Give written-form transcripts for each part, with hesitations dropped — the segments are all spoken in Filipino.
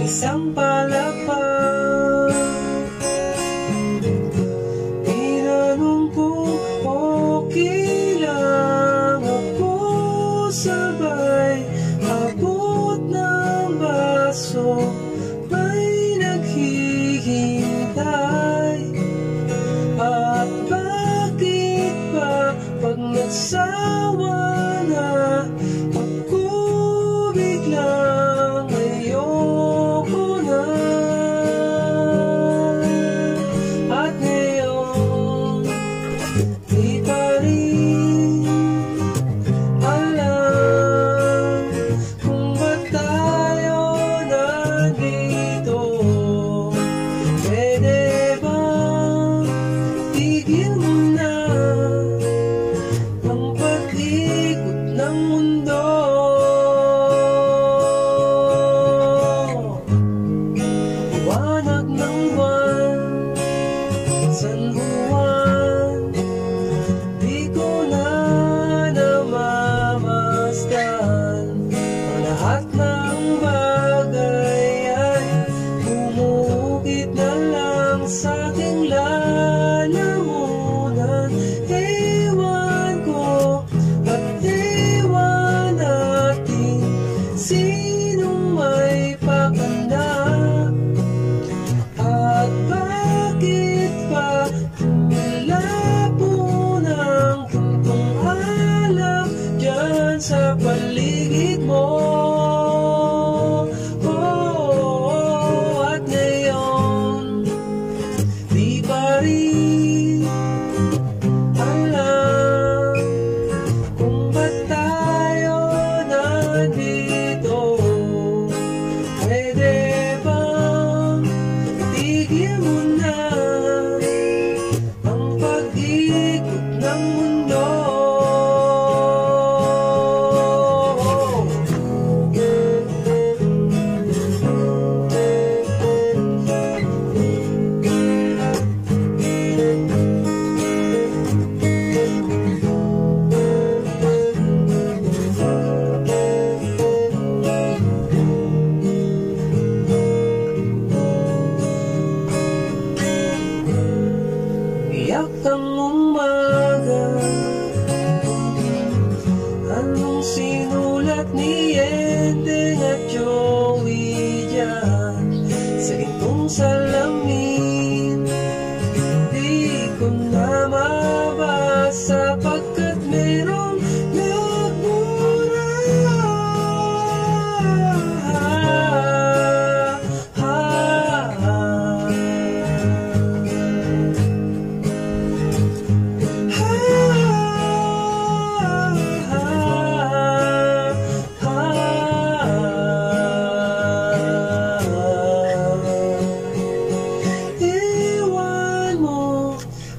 Isang palakpak, tinanong ko okay lang ako, sabay abot ng baso, may naghihintay. At bakit ba pag nagsawa na ako biglang San Juan, di ko na namamasdan. Ang lahat ng bagay ay umukit na lang sa aking lalamunan. Ewan ko at ewan natin sinong may pakanda. At bakit pa tumila po ng puntong alak dyan sa paligid mo? At ngayon di pa rin alam kung ba't tayo nandito. Pwede bang tigil mo na ang pag-ikot ng mundo? Iyak ang umaga, anong sinulat ni Ending at Joey dyan sa gintong salamin? Di ko na mabasa pagkat merong nagmura.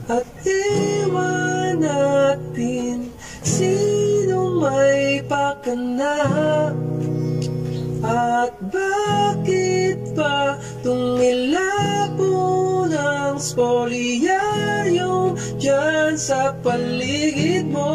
At iwan natin sino may pakana. At bakit ba tumilapo ng spolyaryo dyan sa paligid mo?